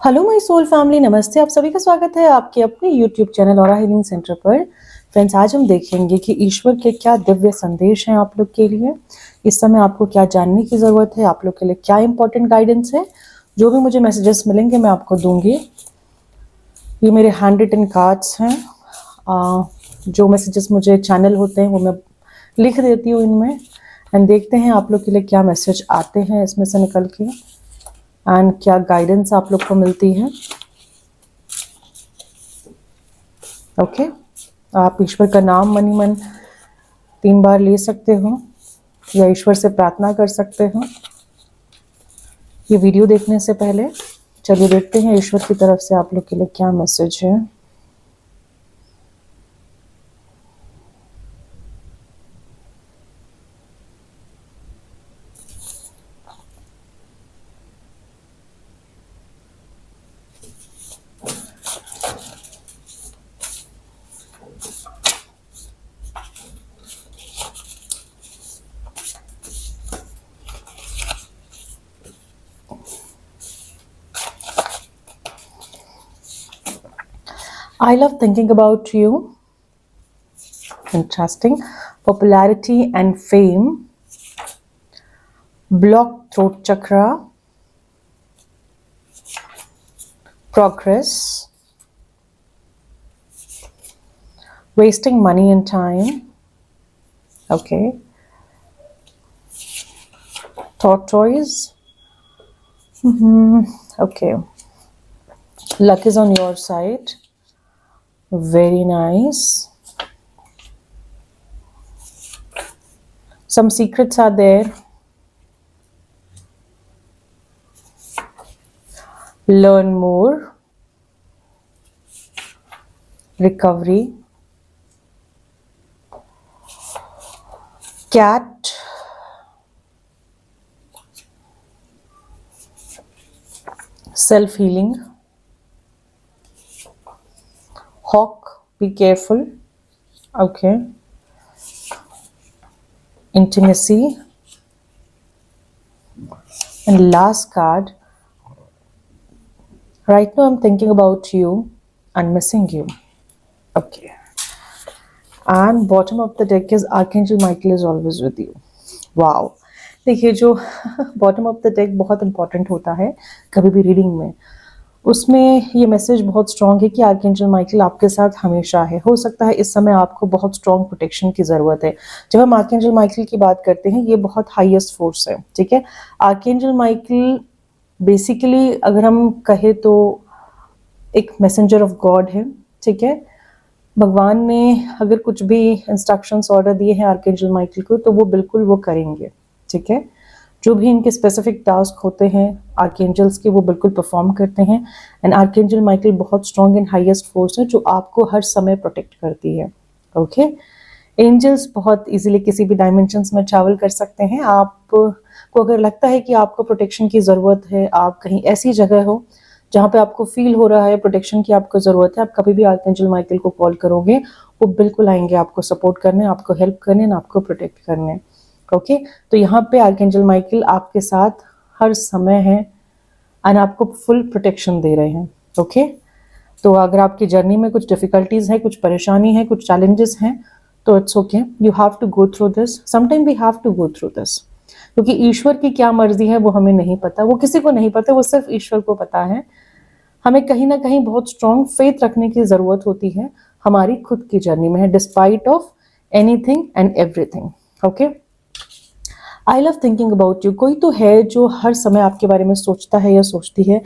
Hello my soul family, नमस्ते। आप सभी का स्वागत है आपके अपने YouTube channel aura healing centre पर। फ्रेंड्स, आज हम देखेंगे कि ईश्वर के क्या दिव्य संदेश हैं आप लोग के लिए। इस समय आपको क्या जानने की ज़रूरत है, आप लोग के लिए क्या इंपॉर्टेंट गाइडेंस है। जो भी मुझे मैसेजेस मिलेंगे मैं आपको दूंगी। ये मेरे हैंड रिटन कार्ड्स हैं। जो मैसेजेस मुझे चैनल होते हैं वो मैं लिख देती हूँ इनमें, एंड देखते हैं आप लोग के लिए क्या मैसेज आते हैं इसमें से निकल के, एंड क्या गाइडेंस आप लोग को मिलती है। ओके, आप ईश्वर का नाम मन ही मन 3 बार ले सकते हो या ईश्वर से प्रार्थना कर सकते हो ये वीडियो देखने से पहले। चलिए देखते हैं ईश्वर की तरफ से आप लोग के लिए क्या मैसेज है। I love thinking about you. Interesting. Popularity and fame. Blocked throat chakra. Progress. Wasting money and time. Okay. Tortoise. Okay. Luck is on your side. Very nice. Some secrets are there. Learn more. Recovery. Cat. Self-healing. Hawk, be careful. Okay. Intimacy. And last card. Right now I'm thinking about you and missing you. Okay. And bottom of the deck is Archangel Michael is always with you. Wow. देखिए, जो bottom of the deck बहुत important होता है कभी भी reading में, उसमें ये मैसेज बहुत स्ट्रॉन्ग है कि आर्कएंजल माइकल आपके साथ हमेशा है। हो सकता है इस समय आपको बहुत स्ट्रॉन्ग प्रोटेक्शन की ज़रूरत है। जब हम आर्कएंजल माइकल की बात करते हैं, ये बहुत हाईएस्ट फोर्स है, ठीक है। आर्कएंजल माइकल बेसिकली अगर हम कहें तो एक मैसेंजर ऑफ गॉड है, ठीक है। भगवान ने अगर कुछ भी इंस्ट्रक्शंस ऑर्डर दिए हैं आर्कएंजल माइकल को तो वो बिल्कुल वो करेंगे, ठीक है। जो भी इनके स्पेसिफिक टास्क होते हैं आर्कएंजल्स के, वो बिल्कुल परफॉर्म करते हैं। एंड आर्कएंजल माइकल बहुत स्ट्रॉन्ग एंड हाईएस्ट फोर्स है जो आपको हर समय प्रोटेक्ट करती है। ओके। एंजल्स बहुत इजीली किसी भी डायमेंशंस में ट्रैवल कर सकते हैं। आपको अगर लगता है कि आपको प्रोटेक्शन की ज़रूरत है, आप कहीं ऐसी जगह हो जहाँ पे आपको फील हो रहा है प्रोटेक्शन की आपको ज़रूरत है, आप कभी भी आर्कएंजल माइकल को कॉल करोगे, वो बिल्कुल आएंगे आपको सपोर्ट करने, आपको हेल्प करने, आपको प्रोटेक्ट करने। ओके। तो यहाँ पे आर्कएंजल माइकल आपके साथ हर समय है एंड आपको फुल प्रोटेक्शन दे रहे हैं। ओके। तो अगर आपकी जर्नी में कुछ डिफिकल्टीज है, कुछ परेशानी है, कुछ चैलेंजेस हैं, तो it's okay, you have to go through this. Sometime we have to go through this, क्योंकि ईश्वर की क्या मर्जी है वो हमें नहीं पता, वो किसी को नहीं पता, वो सिर्फ ईश्वर को पता है। हमें कहीं ना कहीं बहुत स्ट्रॉन्ग फेथ रखने की ज़रूरत होती है हमारी खुद की जर्नी में, है despite of anything and everything. Okay. I love thinking about you. कोई तो है जो हर समय आपके बारे में सोचता है या सोचती है।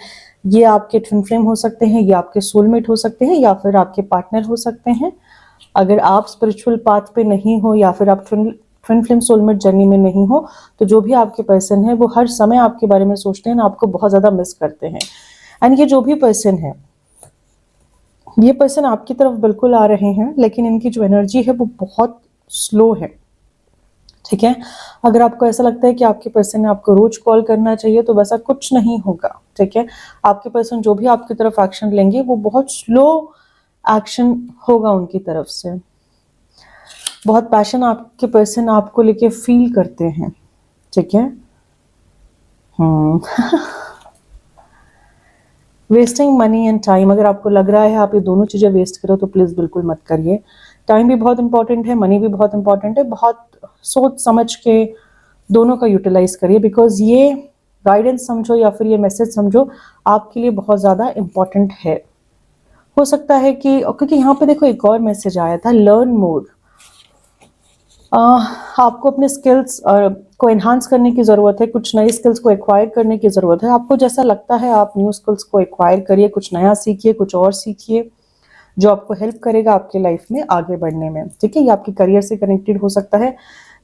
ये आपके ट्विन फ्लेम हो सकते हैं, ये आपके सोलमेट हो सकते हैं, या फिर आपके पार्टनर हो सकते हैं। अगर आप स्पिरिचुअल पाथ पे नहीं हो या फिर आप ट्विन फ्लेम सोलमेट जर्नी में नहीं हो, तो जो भी आपके पर्सन है वो हर समय आपके बारे में सोचते हैं, आपको बहुत ज़्यादा मिस करते हैं। एंड ये जो भी पर्सन है, ये पर्सन आपकी तरफ बिल्कुल आ रहे हैं, लेकिन इनकी जो एनर्जी है वो बहुत स्लो है, ठीक है। अगर आपको ऐसा लगता है कि आपके पर्सन ने आपको रोज कॉल करना चाहिए, तो वैसा कुछ नहीं होगा, ठीक है। आपके पर्सन जो भी आपकी तरफ एक्शन लेंगे वो बहुत स्लो एक्शन होगा उनकी तरफ से। बहुत पैशन आपके पर्सन आपको लेके फील करते हैं, ठीक है। वेस्टिंग मनी एंड टाइम, अगर आपको लग रहा है आप ये दोनों चीज़ें वेस्ट करो तो प्लीज़ बिल्कुल मत करिए। टाइम भी बहुत इंपॉर्टेंट है, मनी भी बहुत इंपॉर्टेंट है, बहुत सोच समझ के दोनों का यूटिलाइज करिए, बिकॉज ये गाइडेंस समझो या फिर ये मैसेज समझो आपके लिए बहुत ज़्यादा इम्पॉर्टेंट है। हो सकता है कि, क्योंकि यहाँ पे देखो एक और मैसेज आया था, लर्न मोर। आपको अपने स्किल्स को एनहांस करने की ज़रूरत है, कुछ नई स्किल्स को एक्वायर करने की ज़रूरत है। आपको जैसा लगता है आप न्यू स्किल्स को एक्वायर करिए, कुछ नया सीखिए, कुछ और सीखिए जो आपको हेल्प करेगा आपके लाइफ में आगे बढ़ने में। ठीक है, ये आपके करियर से कनेक्टेड हो सकता है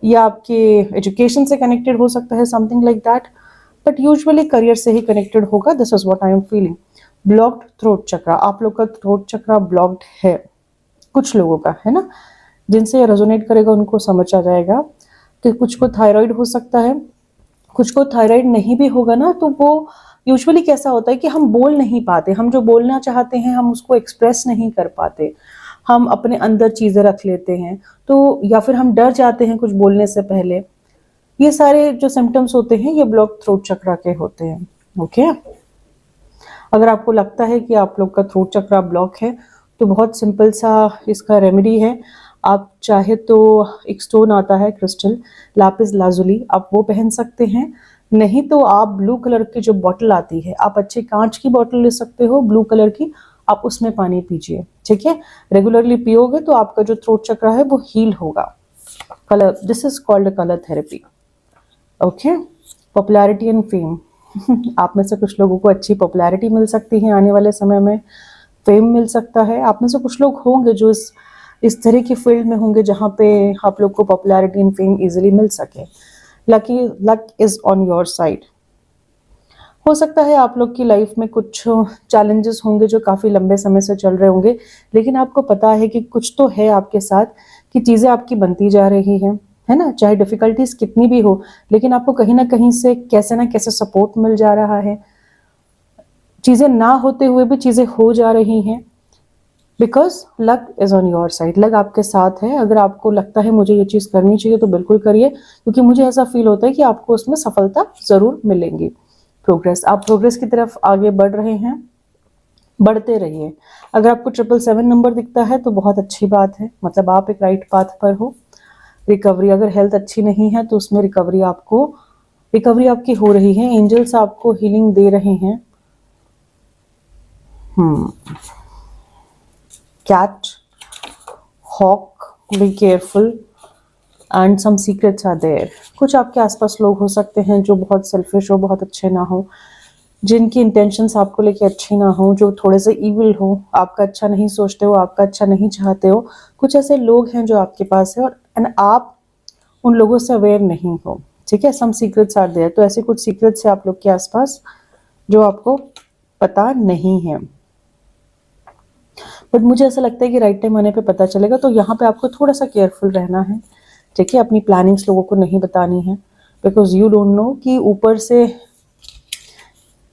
या आपके एजुकेशन से कनेक्टेड हो सकता है, something like that, but usually career से ही कनेक्टेड होगा। This is what I am feeling. Blocked throat chakra, आप लोग का थ्रोट चक्रा ब्लॉक्ड है, कुछ लोगों का, है ना। जिनसे ये रेजोनेट करेगा उनको समझ आ जाएगा कि कुछ को थायराइड हो सकता है, कुछ को थायराइड नहीं भी होगा ना, तो वो यूजुअली कैसा होता है कि हम बोल नहीं पाते, हम जो बोलना चाहते हैं हम उसको एक्सप्रेस नहीं कर पाते, हम अपने अंदर चीज़ें रख लेते हैं, तो या फिर हम डर जाते हैं कुछ बोलने से पहले। ये सारे जो सिम्टम्स होते हैं ये ब्लॉक थ्रोट चक्रा के होते हैं। ओके, अगर आपको लगता है कि आप लोग का थ्रोट चक्रा ब्लॉक है तो बहुत सिंपल सा इसका रेमेडी है। आप चाहे तो एक स्टोन आता है क्रिस्टल, लापिस लाजुली, आप वो पहन सकते हैं। नहीं तो आप ब्लू कलर की जो बॉटल आती है, आप अच्छे कांच की बॉटल ले सकते हो ब्लू कलर की, आप उसमें पानी पीजिए। ठीक है, रेगुलरली पियोगे तो आपका जो थ्रोट चक्रा है वो हील होगा। Colour, this is called colour therapy. Okay, popularity and fame आप में से कुछ लोगों को अच्छी पॉपुलैरिटी मिल सकती है आने वाले समय में, फेम मिल सकता है। आप में से कुछ लोग होंगे जो इस तरह की फील्ड में होंगे जहाँ पे आप लोग को पॉपुलैरिटी एंड फेम इजीली मिल सके। Lucky luck is on your side. हो सकता है आप लोग की लाइफ में कुछ चैलेंजेस होंगे जो काफ़ी लंबे समय से चल रहे होंगे, लेकिन आपको पता है कि कुछ तो है आपके साथ, कि चीज़ें आपकी बनती जा रही हैं, है ना। चाहे डिफ़िकल्टीज कितनी भी हो, लेकिन आपको कहीं ना कहीं से कैसे ना कैसे सपोर्ट मिल जा रहा है। चीज़ें ना होते हुए भी चीज़ें हो जा रही हैं, because luck is on your side. Luck आपके साथ है। अगर आपको लगता है मुझे ये चीज़ करनी चाहिए तो बिल्कुल करिए, क्योंकि मुझे ऐसा फील होता है कि आपको उसमें सफलता ज़रूर मिलेंगी। प्रोग्रेस, आप प्रोग्रेस की तरफ आगे बढ़ रहे हैं, बढ़ते रहिए। अगर आपको 777 नंबर दिखता है तो बहुत अच्छी बात है, मतलब आप एक राइट पाथ पर हो। रिकवरी, अगर हेल्थ अच्छी नहीं है तो उसमें रिकवरी आपकी हो रही है, एंजल्स आपको हीलिंग दे रहे हैं। Cat, hawk, be careful and some secrets are there. कुछ आपके आसपास लोग हो सकते हैं जो बहुत सेल्फिश हो, बहुत अच्छे ना हो, जिनकी इंटेंशंस आपको लेके अच्छी ना हो, जो थोड़े से इविल हो, आपका अच्छा नहीं सोचते हो, आपका अच्छा नहीं चाहते हो। कुछ ऐसे लोग हैं जो आपके पास है, और एंड आप उन लोगों से अवेयर नहीं हो। ठीक है, सम सीक्रेट्स आर देयर। तो ऐसे कुछ सीक्रेट्स है आप लोग के आसपास जो आपको पता नहीं है, बट मुझे ऐसा लगता है कि राइट टाइम आने पे पता चलेगा। तो यहाँ पे आपको थोड़ा सा केयरफुल रहना है। ठीक है, अपनी प्लानिंग्स लोगों को नहीं बतानी है, बिकॉज यू डोंट नो कि ऊपर से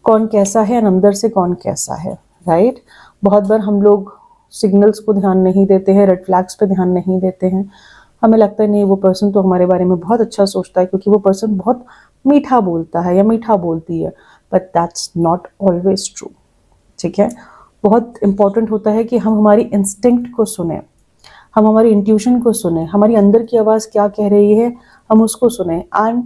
कौन कैसा है और अंदर से कौन कैसा है, राइट। बहुत बार हम लोग सिग्नल्स को ध्यान नहीं देते हैं, रेड फ्लैग्स पे ध्यान नहीं देते हैं। हमें लगता है नहीं, वो पर्सन तो हमारे बारे में बहुत अच्छा सोचता है क्योंकि वो पर्सन बहुत मीठा बोलता है या मीठा बोलती है, but that's not always true. ठीक है, बहुत इंपॉर्टेंट होता है कि हम हमारी इंस्टिंक्ट को सुने, हम हमारी इंट्यूशन को सुने, हमारी अंदर की आवाज़ क्या कह रही है हम उसको सुने। एंड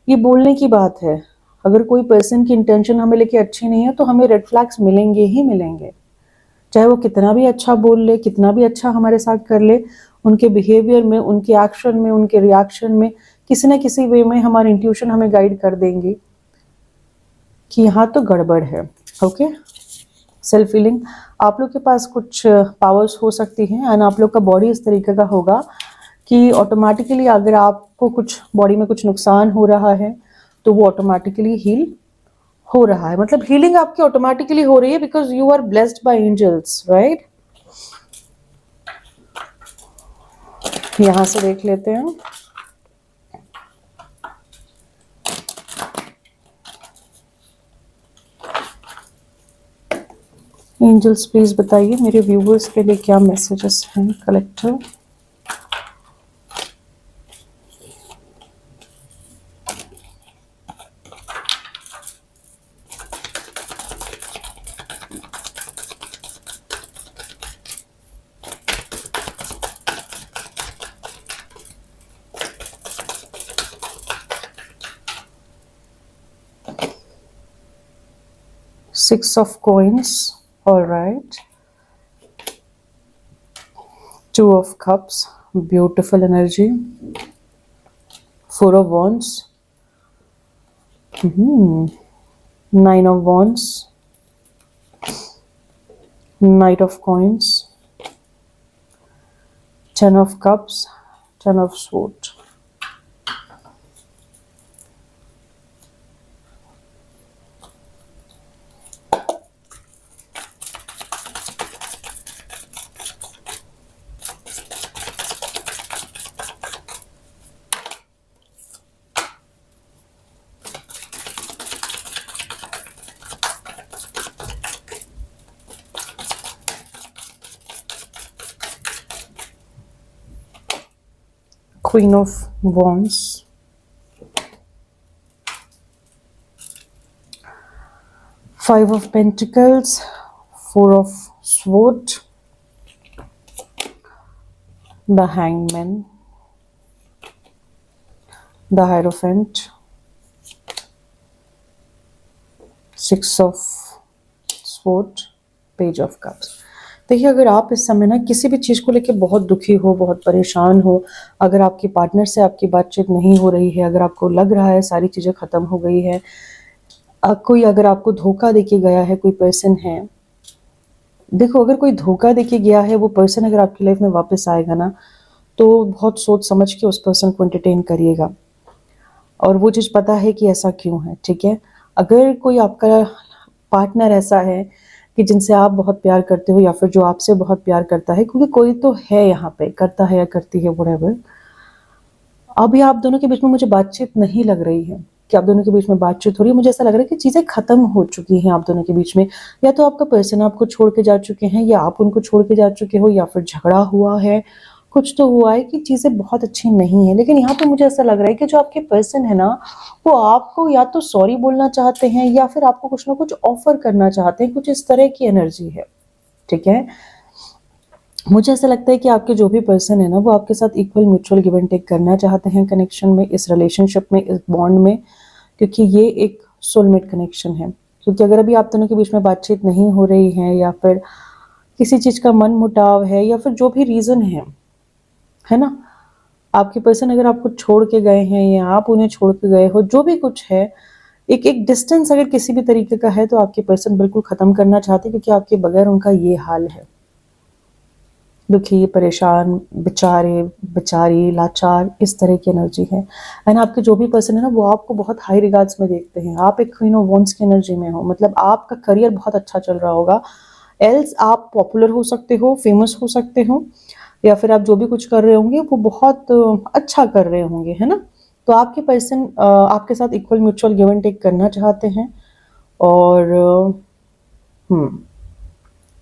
ये बोलने की बात है, अगर कोई पर्सन की इंटेंशन हमें लेके अच्छी नहीं है तो हमें रेड फ्लैग्स मिलेंगे ही मिलेंगे, चाहे वो कितना भी अच्छा बोल ले, कितना भी अच्छा हमारे साथ कर ले। उनके बिहेवियर में, उनके एक्शन में, उनके रिएक्शन में, किसी न किसी वे में हमारी इंट्यूशन हमें गाइड कर देंगी कि यहाँ तो गड़बड़ है। ओके, सेल्फ फीलिंग, आप लोग के पास कुछ पावर्स हो सकती हैं एंड आप लोग का बॉडी इस तरीके का होगा कि ऑटोमेटिकली अगर आपको कुछ बॉडी में कुछ नुकसान हो रहा है तो वो ऑटोमेटिकली हील हो रहा है, मतलब हीलिंग आपकी ऑटोमेटिकली हो रही है, because you are blessed by angels, right. यहां से देख लेते हैं। एंजल्स प्लीज बताइए मेरे व्यूवर्स के लिए क्या मैसेजेस हैं। Collector, 6 of coins. All right. 2 of cups. Beautiful energy. 4 of wands. 9 of wands. Knight of coins. 10 of cups. 10 of swords. Queen of wands. 5 of pentacles. 4 of swords. The hangman. The hierophant. 6 of swords. Page of cups. देखिए, अगर आप इस समय ना किसी भी चीज़ को लेके बहुत दुखी हो, बहुत परेशान हो, अगर आपके पार्टनर से आपकी बातचीत नहीं हो रही है, अगर आपको लग रहा है सारी चीज़ें ख़त्म हो गई है, कोई अगर आपको धोखा देके गया है, कोई पर्सन है, देखो अगर कोई धोखा देके गया है, वो पर्सन अगर आपकी लाइफ में वापस आएगा ना, तो बहुत सोच समझ के उस पर्सन को एंटरटेन करिएगा, और वो चीज़ पता है कि ऐसा क्यों है, ठीक है। अगर कोई आपका पार्टनर ऐसा है कि जिनसे आप बहुत प्यार करते हो, या फिर जो आपसे बहुत प्यार करता है, क्योंकि कोई तो है यहाँ पे, करता है या करती है, व्हाटएवर, अभी आप दोनों के बीच में मुझे बातचीत नहीं लग रही है कि आप दोनों के बीच में बातचीत हो रही है। मुझे ऐसा लग रहा है कि चीज़ें ख़त्म हो चुकी हैं आप दोनों के बीच में, या तो आपका पर्सन आपको छोड़ के जा चुके हैं, या आप उनको छोड़ के जा चुके हो, या फिर झगड़ा हुआ है, कुछ तो हुआ है कि चीज़ें बहुत अच्छी नहीं है। लेकिन यहाँ पे मुझे ऐसा लग रहा है कि जो आपके पर्सन है ना, वो आपको या तो सॉरी बोलना चाहते हैं, या फिर आपको कुछ ना कुछ ऑफर करना चाहते हैं, कुछ इस तरह की एनर्जी है, ठीक है। मुझे ऐसा लगता है कि आपके जो भी पर्सन है ना, वो आपके साथ equal mutual give and take करना चाहते हैं कनेक्शन में, इस रिलेशनशिप में, इस बॉन्ड में, क्योंकि ये एक सोलमेट कनेक्शन है। क्योंकि अगर अभी आप दोनों के बीच में बातचीत नहीं हो रही है, या फिर किसी चीज़ का मन मुटाव है, या फिर जो भी रीज़न है ना, आपके पर्सन अगर आपको छोड़ के गए हैं, या आप उन्हें छोड़ के गए हो, जो भी कुछ है, एक एक डिस्टेंस अगर किसी भी तरीके का है, तो आपके पर्सन बिल्कुल ख़त्म करना चाहते हैं, क्योंकि आपके बगैर उनका ये हाल है, दुखी, परेशान, बेचारे, बेचारी, लाचार, इस तरह की एनर्जी है। एंड आपके जो भी पर्सन है ना, वो आपको बहुत हाई रिगार्ड्स में देखते हैं। आप एक क्वीन ऑफ वॉन्ड्स की एनर्जी में हो, मतलब आपका करियर बहुत अच्छा चल रहा होगा, एल्स आप पॉपुलर हो सकते हो, फेमस हो सकते हो, या फिर आप जो भी कुछ कर रहे होंगे वो बहुत अच्छा कर रहे होंगे, है ना। तो आपके पर्सन आपके साथ equal mutual give and take करना चाहते हैं, और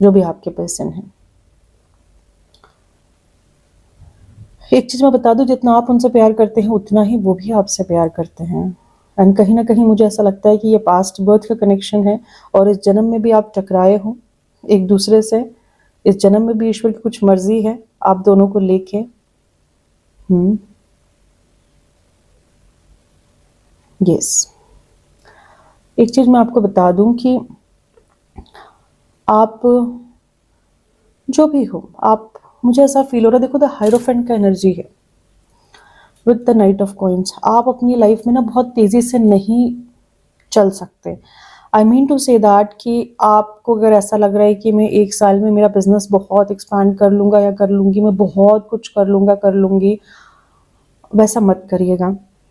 जो भी आपके पर्सन हैं, एक चीज़ मैं बता दूं, जितना आप उनसे प्यार करते हैं, उतना ही वो भी आपसे प्यार करते हैं। एंड कहीं ना कहीं मुझे ऐसा लगता है कि ये पास्ट बर्थ का कनेक्शन है, और इस जन्म में भी आप टकराए हो एक दूसरे से, इस जन्म में भी ईश्वर की कुछ मर्जी है आप दोनों को लेके। यस, एक चीज़ मैं आपको बता दूं कि आप जो भी हो, आप, मुझे ऐसा फील हो रहा है, देखो द हायरोफेंट का एनर्जी है with the night of coins. आप अपनी लाइफ में ना बहुत तेज़ी से नहीं चल सकते। I mean to say that कि आपको अगर ऐसा लग रहा है कि मैं 1 साल में मेरा बिजनेस बहुत एक्सपांड कर लूँगा या कर लूँगी, मैं बहुत कुछ कर लूँगा, कर लूँगी, वैसा मत करिएगा।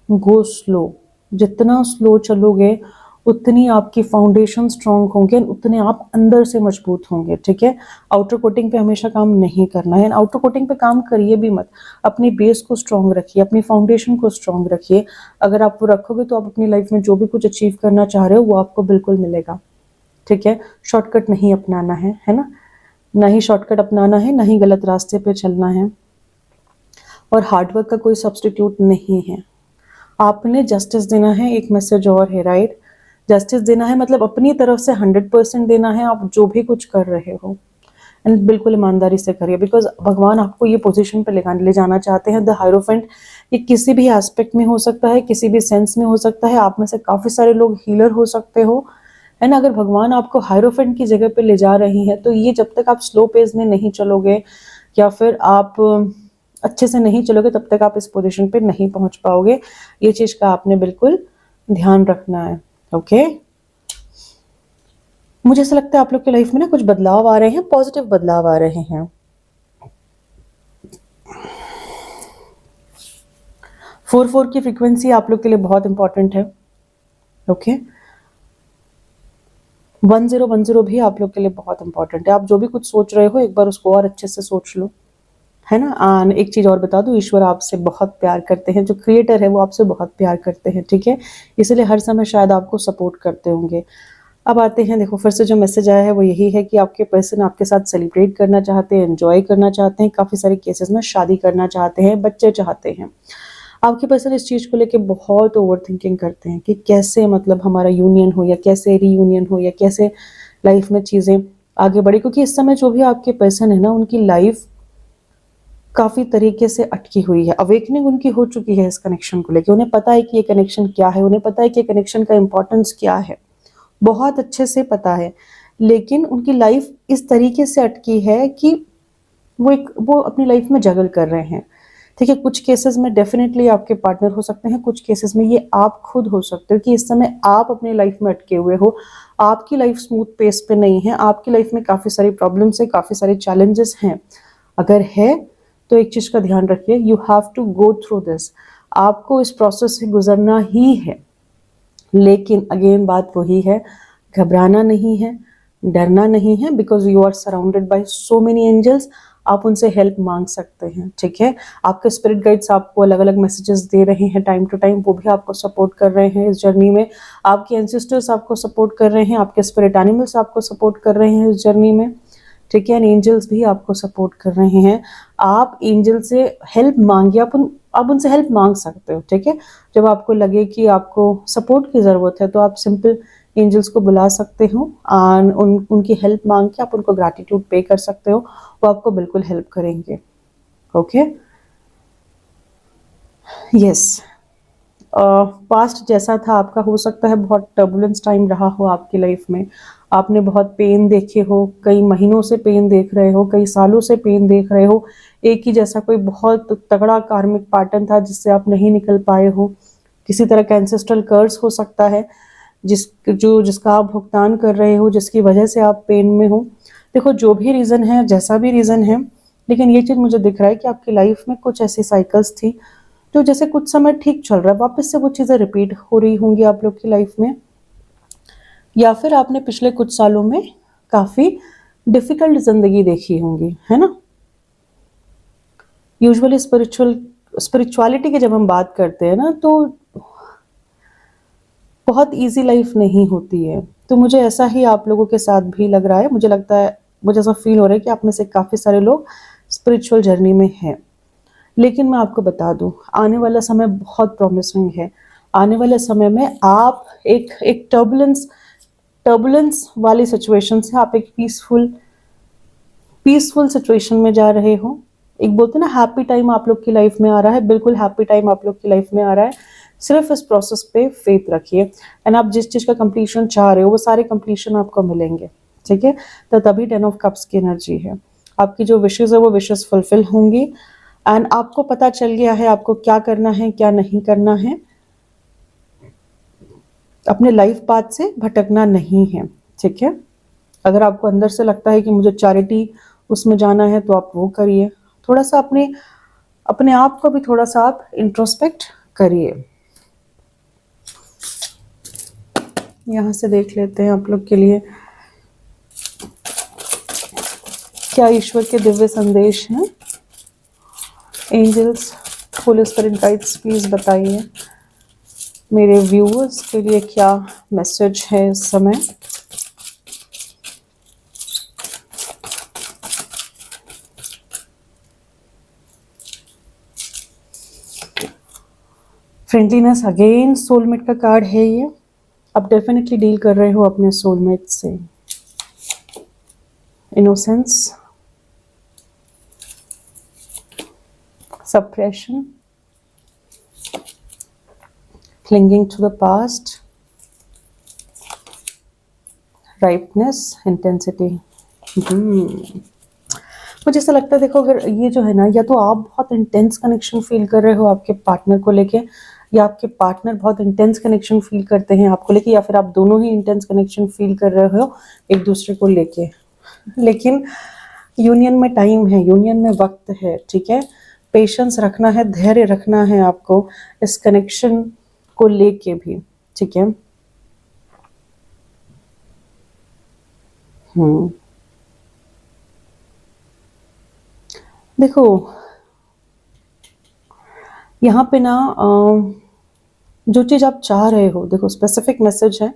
गो स्लो, जितना स्लो चलोगे उतनी आपकी फाउंडेशन स्ट्रांग होंगे, उतने आप अंदर से मजबूत होंगे, ठीक है। आउटर कोटिंग पे हमेशा काम नहीं करना है, आउटर कोटिंग पे काम करिए भी मत, अपनी बेस को स्ट्रांग रखिए, अपनी फाउंडेशन को स्ट्रांग रखिए। अगर आप वो रखोगे तो आप अपनी लाइफ में जो भी कुछ अचीव करना चाह रहे हो वो आपको बिल्कुल मिलेगा, ठीक है। शॉर्टकट नहीं अपनाना है ना, ना ही शॉर्टकट अपनाना है, ना ही गलत रास्ते पे चलना है, और हार्डवर्क का कोई सब्सटीट्यूट नहीं है। आपने जस्टिस देना है, एक मैसेज और है, राइट। जस्टिस देना है मतलब अपनी तरफ से 100% देना है, आप जो भी कुछ कर रहे हो, एंड बिल्कुल ईमानदारी से करिए, बिकॉज भगवान आपको ये पोजीशन पे ले जाना चाहते हैं। द हायरोफेंट ये किसी भी एस्पेक्ट में हो सकता है, किसी भी सेंस में हो सकता है। आप में से काफ़ी सारे लोग हीलर हो सकते हो, एंड अगर भगवान आपको हायरोफेंट की जगह पे ले जा रही हैं तो ये जब तक आप स्लो पेस में नहीं चलोगे या फिर आप अच्छे से नहीं चलोगे तब तक आप इस पोजीशन पे नहीं पहुंच पाओगे। ये चीज का आपने बिल्कुल ध्यान रखना है। ओके, मुझे ऐसा लगता है आप लोग की लाइफ में ना कुछ बदलाव आ रहे हैं, पॉजिटिव बदलाव आ रहे हैं। 4-4 की फ्रीक्वेंसी आप लोग के लिए बहुत इंपॉर्टेंट है। ओके, 1010 भी आप लोग के लिए बहुत इंपॉर्टेंट है। आप जो भी कुछ सोच रहे हो एक बार उसको और अच्छे से सोच लो, है ना। एक चीज और बता दूं, ईश्वर आपसे बहुत प्यार करते हैं, जो क्रिएटर है वो आपसे बहुत प्यार करते हैं, ठीक है। इसलिए हर समय शायद आपको सपोर्ट करते होंगे। अब आते हैं, देखो फिर से जो मैसेज आया है वो यही है कि आपके पर्सन आपके साथ सेलिब्रेट करना चाहते हैं, एंजॉय करना चाहते हैं, काफी सारे केसेस में शादी करना चाहते हैं, बच्चे चाहते हैं। आपके पर्सन इस चीज को लेके बहुत ओवर थिंकिंग करते हैं कि कैसे मतलब हमारा यूनियन हो या कैसे रीयूनियन हो या कैसे लाइफ में चीजें आगे बढ़े, क्योंकि इस समय जो भी आपके पर्सन है ना उनकी लाइफ काफी तरीके से अटकी हुई है। अवेकनिंग उनकी हो चुकी है इस कनेक्शन को लेके। उन्हें पता है कि ये कनेक्शन क्या है, उन्हें पता है कि कनेक्शन का इंपॉर्टेंस क्या है, बहुत अच्छे से पता है। लेकिन उनकी लाइफ इस तरीके से अटकी है कि वो अपनी लाइफ में जगल कर रहे हैं, ठीक है। कुछ केसेस में डेफिनेटली आपके पार्टनर हो सकते हैं, कुछ केसेस में ये आप खुद हो सकते हो कि इस समय आप अपनी लाइफ में अटके हुए हो। आपकी लाइफ स्मूथ पेस पे नहीं है, आपकी लाइफ में काफी सारी प्रॉब्लम्स है, काफी सारे चैलेंजेस हैं। अगर है तो एक चीज का ध्यान रखिए, you have to go through this. आपको इस प्रोसेस से गुजरना ही है। लेकिन अगेन बात वही है, घबराना नहीं है, डरना नहीं है, because you are surrounded by so many angels. आप उनसे हेल्प मांग सकते हैं, ठीक है। आपके स्पिरिट गाइड्स आपको अलग अलग मैसेजेस दे रहे हैं टाइम टू टाइम, वो भी आपको सपोर्ट कर रहे हैं इस जर्नी में। आपके एंसेस्टर्स आपको सपोर्ट कर रहे हैं, आपके स्पिरिट एनिमल्स आपको सपोर्ट कर रहे हैं इस जर्नी में, ठीक है। एंड एंजल्स भी आपको सपोर्ट कर रहे हैं। आप एंजल से हेल्प मांगिए, आप उनसे हेल्प मांग सकते हो, ठीक है। जब आपको लगे कि आपको सपोर्ट की ज़रूरत है तो आप सिंपल एंजल्स को बुला सकते हो और उनकी हेल्प मांग के आप उनको ग्रैटिट्यूड पे कर सकते हो, वो आपको बिल्कुल हेल्प करेंगे। Okay, yes. पास्ट जैसा था आपका, हो सकता है बहुत टर्बुलेंस टाइम रहा हो आपकी लाइफ में। आपने बहुत पेन देखे हो, कई महीनों से पेन देख रहे हो, कई सालों से पेन देख रहे हो। एक ही जैसा कोई बहुत तगड़ा कार्मिक पैटर्न था जिससे आप नहीं निकल पाए हो। किसी तरह का एंसेस्ट्रल कर्स हो सकता है जिसका आप भुगतान कर रहे हो, जिसकी वजह से आप पेन में हो। देखो जो भी रीज़न है, जैसा भी रीज़न है, लेकिन ये चीज़ मुझे दिख रहा है कि आपकी लाइफ में कुछ ऐसी साइकिल्स थी जो जैसे कुछ समय ठीक चल रहा है, वापस से वो चीज़ें रिपीट हो रही होंगी आप लोग की लाइफ में, या फिर आपने पिछले कुछ सालों में काफ़ी डिफ़िकल्ट ज़िंदगी देखी होंगी, है ना। यूजुअली स्पिरिचुअलिटी की जब हम बात करते हैं ना तो बहुत इजी लाइफ नहीं होती है। तो मुझे ऐसा ही आप लोगों के साथ भी लग रहा है। मुझे लगता है, मुझे ऐसा फील हो रहा है कि आप में से काफ़ी सारे लोग स्पिरिचुअल जर्नी में हैं। लेकिन मैं आपको बता दूं, आने वाला समय बहुत प्रॉमिसिंग है। आने वाले समय में आप एक टर्बुलेंस वाली सिचुएशन से आप एक पीसफुल सिचुएशन में जा रहे हो। एक बोलते हैं ना हैप्पी टाइम आप लोग की लाइफ में आ रहा है, बिल्कुल हैप्पी टाइम आप लोग की लाइफ में आ रहा है। सिर्फ इस प्रोसेस पे फेथ रखिए एंड आप जिस चीज़ का कंप्लीशन चाह रहे हो वो सारे कंप्लीशन आपको मिलेंगे, ठीक है। तो तभी 10 ऑफ कप्स की एनर्जी है। आपकी जो विशेज़ है वो विशेज़ फुलफिल होंगी एंड आपको पता चल गया है आपको क्या करना है, क्या नहीं करना है। अपने लाइफ पाथ से भटकना नहीं है, ठीक है। अगर आपको अंदर से लगता है कि मुझे चैरिटी उसमें जाना है तो आप वो करिए। थोड़ा सा अपने अपने आप को भी थोड़ा सा आप इंट्रोस्पेक्ट करिए। यहाँ से देख लेते हैं आप लोग के लिए क्या ईश्वर के दिव्य संदेश हैं। Angels, holy spirit guides, please बताइए मेरे व्यूअर्स के लिए क्या मैसेज है इस समय। फ्रेंडलीनेस, अगेन सोलमेट का कार्ड है ये। आप डेफिनेटली डील कर रहे हो अपने सोलमेट से। Innocence, suppression, clinging to the past, rightness, intensity. मुझे ऐसा लगता है, देखो अगर ये जो है ना, या तो आप बहुत इंटेंस कनेक्शन फील कर रहे हो आपके पार्टनर को लेके, या आपके पार्टनर बहुत इंटेंस कनेक्शन फील करते हैं आपको लेके, या फिर आप दोनों ही इंटेंस कनेक्शन फील कर रहे हो एक दूसरे को लेके। लेकिन यूनियन में टाइम है, यूनियन में वक्त है, ठीक है। पेशेंस रखना है, धैर्य रखना है आपको इस कनेक्शन को लेके भी, ठीक है। देखो यहाँ पे ना जो चीज़ आप चाह रहे हो, देखो स्पेसिफिक मैसेज है,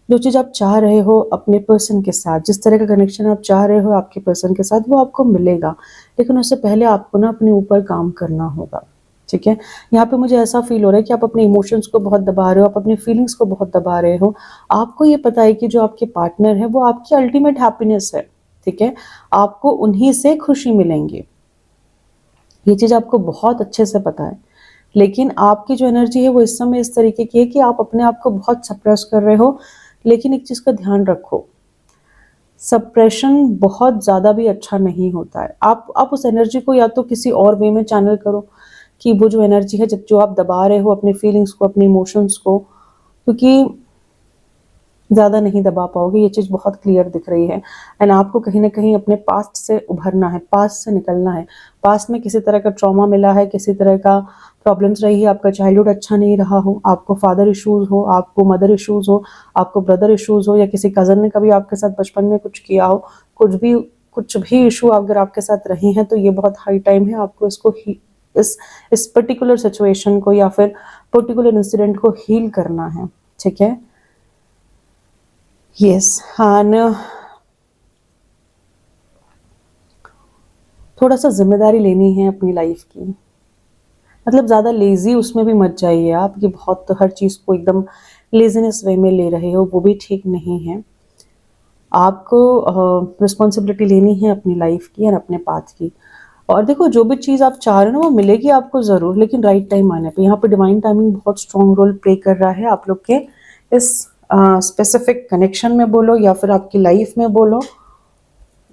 जो चीज़ आप चाह रहे हो अपने पर्सन के साथ, जिस तरह का कनेक्शन आप चाह रहे हो आपके पर्सन के साथ, वो आपको मिलेगा। लेकिन उससे पहले आपको ना अपने ऊपर काम करना होगा, ठीक है। यहाँ पे मुझे ऐसा फील हो रहा है कि आप अपने इमोशंस को बहुत दबा रहे हो, आप अपनी फीलिंग्स को बहुत दबा रहे हो। आपको ये पता है कि जो आपके पार्टनर है वो आपकी अल्टीमेट हैप्पीनेस है, ठीक है। आपको उन्हीं से खुशी मिलेंगी, ये चीज़ आपको बहुत अच्छे से पता है। लेकिन आपकी जो एनर्जी है वो इस समय इस तरीके की है कि आप अपने आप को बहुत सप्रेस कर रहे हो। लेकिन एक चीज़ का ध्यान रखो, सप्रेशन बहुत ज़्यादा भी अच्छा नहीं होता है। आप उस एनर्जी को या तो किसी और वे में चैनल करो, कि वो जो एनर्जी है जो आप दबा रहे हो अपनी फीलिंग्स को, अपने इमोशंस को, क्योंकि ज़्यादा नहीं दबा पाओगे, ये चीज़ बहुत क्लियर दिख रही है। एंड आपको कहीं ना कहीं अपने पास्ट से उभरना है, पास्ट से निकलना है। पास्ट में किसी तरह का ट्रॉमा मिला है, किसी तरह का प्रॉब्लम्स रही है, आपका चाइल्डहुड अच्छा नहीं रहा हो, आपको फादर इश्यूज़ हो, आपको मदर इश्यूज़ हो, आपको ब्रदर इश्यूज़ हो, या किसी कज़न ने कभी आपके साथ बचपन में कुछ किया हो, कुछ भी इशू अगर आपके साथ रहे हैं, तो ये बहुत हाई टाइम है आपको इसको इस पर्टिकुलर सिचुएशन को या फिर पर्टिकुलर इंसिडेंट को हील करना है, ठीक है। यस, हाँ न, थोड़ा सा जिम्मेदारी लेनी है अपनी लाइफ की। मतलब ज़्यादा लेज़ी उसमें भी मत जाइए आप, कि बहुत हर चीज़ को एकदम लेज़ीनेस वे में ले रहे हो, वो भी ठीक नहीं है। आपको रिस्पॉन्सिबिलिटी लेनी है अपनी लाइफ की और अपने पाथ की। और देखो जो भी चीज़ आप चाह रहे हो ना वो मिलेगी आपको ज़रूर, लेकिन राइट टाइम आने पे। यहाँ पे डिवाइन टाइमिंग बहुत स्ट्रॉन्ग रोल प्ले कर रहा है आप लोग के इस स्पेसिफिक कनेक्शन में बोलो, या फिर आपकी लाइफ में बोलो।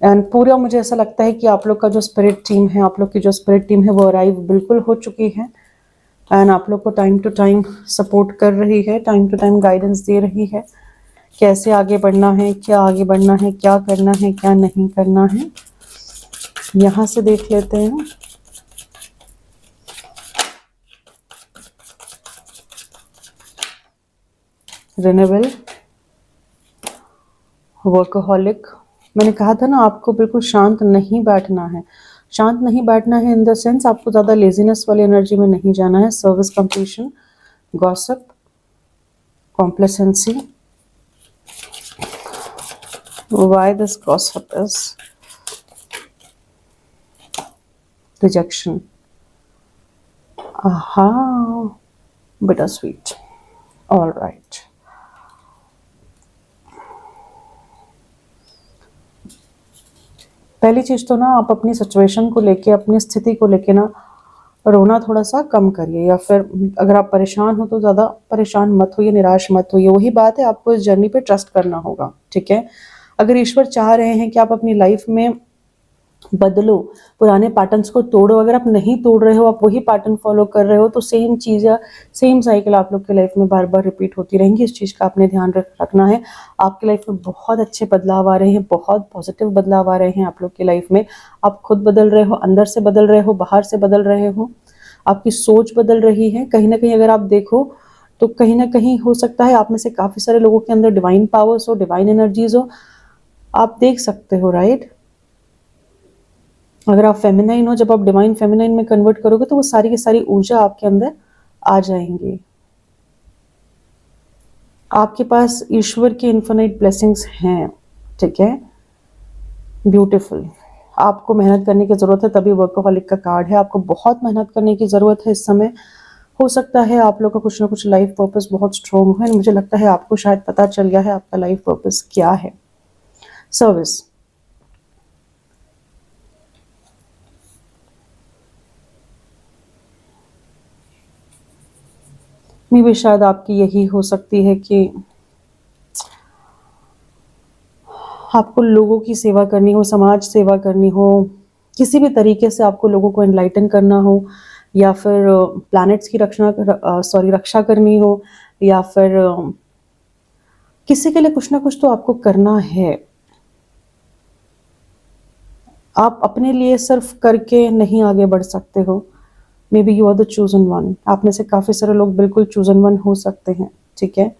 एंड पूरा मुझे ऐसा लगता है कि आप लोग का जो स्पिरिट टीम है, आप लोग की जो स्पिरिट टीम है वो अराइव बिल्कुल हो चुकी है। एंड आप लोग को टाइम टू टाइम सपोर्ट कर रही है, टाइम टू टाइम गाइडेंस दे रही है, कैसे आगे बढ़ना है, क्या आगे बढ़ना है, क्या करना है, क्या नहीं करना है। यहाँ से देख लेते हैं। Renewable, workaholic. मैंने कहा था ना आपको बिल्कुल शांत नहीं बैठना है, शांत नहीं बैठना है इन द सेंस आपको ज़्यादा लेजीनेस वाली एनर्जी में नहीं जाना है। Service completion, gossip, complacency. Why this gossip is rejection. आहा, बिटर स्वीट। All right. पहली चीज़ तो ना आप अपनी सिचुएशन को लेके, अपनी स्थिति को लेके ना रोना थोड़ा सा कम करिए, या फिर अगर आप परेशान हो तो ज़्यादा परेशान मत होइए, निराश मत होइए। वही बात है, आपको इस जर्नी पे ट्रस्ट करना होगा, ठीक है। अगर ईश्वर चाह रहे हैं कि आप अपनी लाइफ में बदलो, पुराने पैटर्न्स को तोड़ो, अगर आप नहीं तोड़ रहे हो, आप वही पैटर्न फॉलो कर रहे हो, तो सेम चीज़ या सेम साइकिल आप लोग की लाइफ में बार बार रिपीट होती रहेंगी। इस चीज़ का आपने ध्यान रखना है। आपकी लाइफ में बहुत अच्छे बदलाव आ रहे हैं, बहुत पॉजिटिव बदलाव आ रहे हैं आप लोग की लाइफ में। आप खुद बदल रहे हो, अंदर से बदल रहे हो, बाहर से बदल रहे हो, आपकी सोच बदल रही है। कहीं ना कहीं अगर आप देखो तो कहीं ना कहीं हो सकता है आप में से काफ़ी सारे लोगों के अंदर डिवाइन पावर्स हो, डिवाइन एनर्जीज हो, आप देख सकते हो, राइट। अगर आप फेमिनाइन हो, जब आप डिवाइन फेमिनाइन में कन्वर्ट करोगे तो वो सारी की सारी ऊर्जा आपके अंदर आ जाएंगी। आपके पास ईश्वर की इन्फिनिट ब्लेसिंग्स हैं, ठीक है। ब्यूटीफुल। आपको मेहनत करने की ज़रूरत है, तभी वर्कोहॉलिक का कार्ड है। आपको बहुत मेहनत करने की ज़रूरत है इस समय। हो सकता है आप लोग का कुछ ना कुछ लाइफ पर्पस बहुत स्ट्रॉन्ग है। मुझे लगता है आपको शायद पता चल गया है आपका लाइफ पर्पस क्या है। सर्विस, में भी शायद आपकी यही हो सकती है कि आपको लोगों की सेवा करनी हो, समाज सेवा करनी हो, किसी भी तरीके से आपको लोगों को एनलाइटन करना हो, या फिर प्लैनेट्स की रक्षा करनी हो, या फिर किसी के लिए कुछ ना कुछ तो आपको करना है। आप अपने लिए सिर्फ करके नहीं आगे बढ़ सकते हो। Maybe you are the chosen one. आप में से काफ़ी सारे लोग बिल्कुल चूजन वन हो सकते हैं, ठीक है।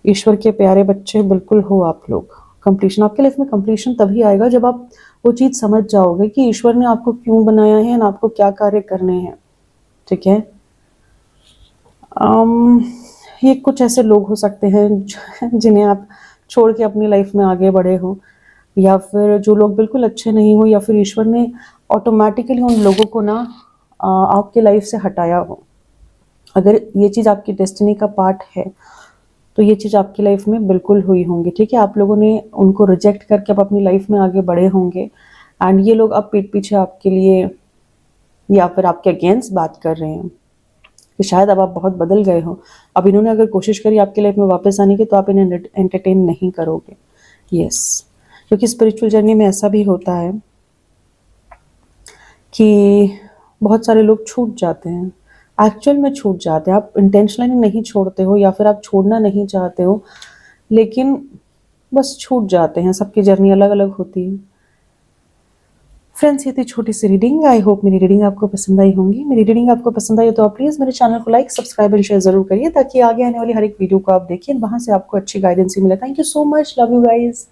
ईश्वर के प्यारे बच्चे बिल्कुल हो आप लोग। कंप्लीशन, आपके लाइफ में कंप्लीशन तभी आएगा जब आप वो चीज़ समझ जाओगे कि ईश्वर ने आपको क्यों बनाया है और आपको क्या कार्य करने हैं, ठीक है। ये कुछ ऐसे लोग हो सकते हैं जिन्हें आप छोड़ के अपनी लाइफ में आगे बढ़े हो, या फिर जो लोग बिल्कुल अच्छे नहीं हो, या फिर ईश्वर ने ऑटोमेटिकली उन लोगों को ना आपके लाइफ से हटाया हो। अगर ये चीज़ आपकी डेस्टिनी का पार्ट है तो ये चीज़ आपकी लाइफ में बिल्कुल हुई होंगी, ठीक है। आप लोगों ने उनको रिजेक्ट करके अब अपनी लाइफ में आगे बढ़े होंगे, एंड ये लोग अब पीठ पीछे आपके लिए या फिर आपके अगेंस्ट बात कर रहे हैं कि शायद अब आप बहुत बदल गए हो। अब इन्होंने अगर कोशिश करी आपकी लाइफ में वापस आने की तो आप इन्हें एंटरटेन नहीं करोगे। यस, क्योंकि स्पिरिचुअल जर्नी में ऐसा भी होता है कि बहुत सारे लोग छूट जाते हैं, एक्चुअल में छूट जाते हैं। आप इंटेंशनली नहीं छोड़ते हो, या फिर आप छोड़ना नहीं चाहते हो, लेकिन बस छूट जाते हैं। सबकी जर्नी अलग अलग होती है। फ्रेंड्स, ये थी छोटी सी रीडिंग। आई होप मेरी रीडिंग आपको पसंद आई होंगी। मेरी रीडिंग आपको पसंद आई तो आप प्लीज़ मेरे चैनल को लाइक, सब्सक्राइब एंड शेयर जरूर करिए, ताकि आगे आने वाली हर एक वीडियो को आप देखिए, वहाँ से आपको अच्छी गाइडेंस ही मिले। Thank you so much, love you guys.